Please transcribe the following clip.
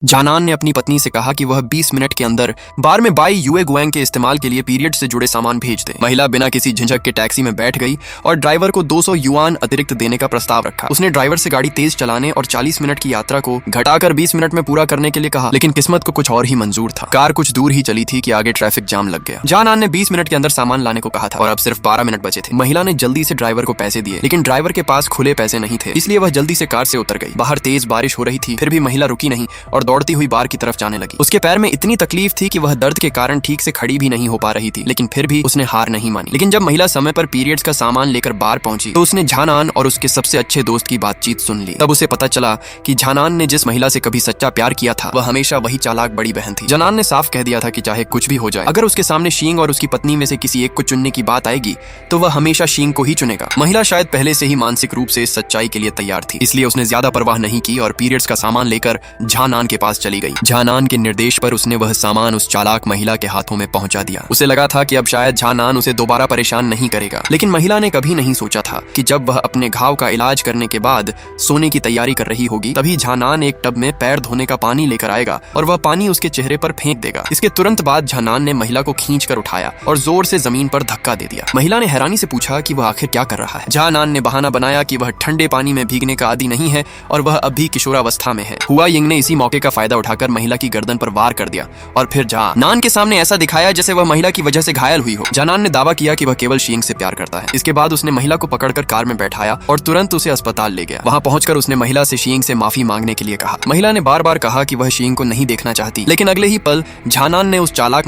जानान ने अपनी पत्नी से कहा कि वह 20 मिनट के अंदर बार में बाई युए गुएंग के इस्तेमाल के लिए पीरियड से जुड़े सामान भेज दे। महिला बिना किसी झंझट के टैक्सी में बैठ गई और ड्राइवर को 200 युआन अतिरिक्त देने का प्रस्ताव रखा। उसने ड्राइवर से गाड़ी तेज चलाने और 40 मिनट की यात्रा को घटाकर 20 मिनट में पूरा करने के लिए कहा, लेकिन किस्मत को कुछ और ही मंजूर था। कार कुछ दूर ही चली थी कि आगे ट्रैफिक जाम लग गया। जानान ने 20 मिनट के अंदर सामान लाने को कहा था और अब सिर्फ 12 मिनट बचे थे। महिला ने जल्दी से ड्राइवर को पैसे दिए, लेकिन ड्राइवर के पास खुले पैसे नहीं थे, इसलिए वह जल्दी से कार से उतर गई। बाहर तेज बारिश हो रही थी, फिर भी महिला रुकी नहीं और दौड़ती हुई बार की तरफ जाने लगी। उसके पैर में इतनी तकलीफ थी कि वह दर्द के कारण ठीक से खड़ी भी नहीं हो पा रही थी, लेकिन फिर भी उसने हार नहीं मानी। लेकिन जब महिला समय पर पीरियड्स का सामान लेकर बार पहुंची तो उसने झानान और उसके सबसे अच्छे दोस्त की बातचीत सुन ली। तब उसे पता चला कि झानान ने जिस महिला से कभी सच्चा प्यार किया था वह हमेशा वही चालाक बड़ी बहन थी। जानान ने साफ कह दिया था कि चाहे कुछ भी हो जाए, अगर उसके सामने शींग और उसकी पत्नी में से किसी एक को चुनने की बात आएगी तो वह हमेशा शींग को ही चुनेगा। महिला शायद पहले से ही मानसिक रूप से इस सच्चाई के लिए तैयार थी, इसलिए उसने ज्यादा परवाह नहीं की और पीरियड्स का सामान लेकर झानान के पास चली गई। झानान के निर्देश पर उसने वह सामान उस चालाक महिला के हाथों में पहुंचा दिया। उसे लगा था कि अब शायद झानान उसे दोबारा परेशान नहीं करेगा, लेकिन महिला ने कभी नहीं सोचा था कि जब वह अपने घाव का इलाज करने के बाद सोने की तैयारी कर रही होगी तभी झानान एक टब में पैर धोने का पानी लेकर आएगा और वह पानी उसके चेहरे पर फेंक देगा। इसके तुरंत बाद झानान ने महिला को खींच कर उठाया और जोर से जमीन पर धक्का दे दिया। महिला ने हैरानी से पूछा कि वह आखिर क्या कर रहा है। झानान ने बहाना बनाया कि वह ठंडे पानी में भीगने का आदी नहीं है और वह अभी किशोरावस्था में है। हुआ यिंग ने इसी मौके का फायदा उठाकर महिला की गर्दन पर वार कर दिया और फिर जानान के सामने ऐसा दिखाया जैसे वह महिला की वजह से घायल हुई हो। जानान ने दावा किया कि वह केवल शींग से प्यार करता है। इसके बाद उसने महिला को पकड़कर कार में बैठाया और तुरंत उसे अस्पताल ले गया। वहां पहुंचकर उसने महिला से शींग से माफी मांगने के लिए कहा। महिला ने बार बार कहा कि वह शींग को नहीं देखना चाहती, लेकिन अगले ही पल झानान ने उस चालाक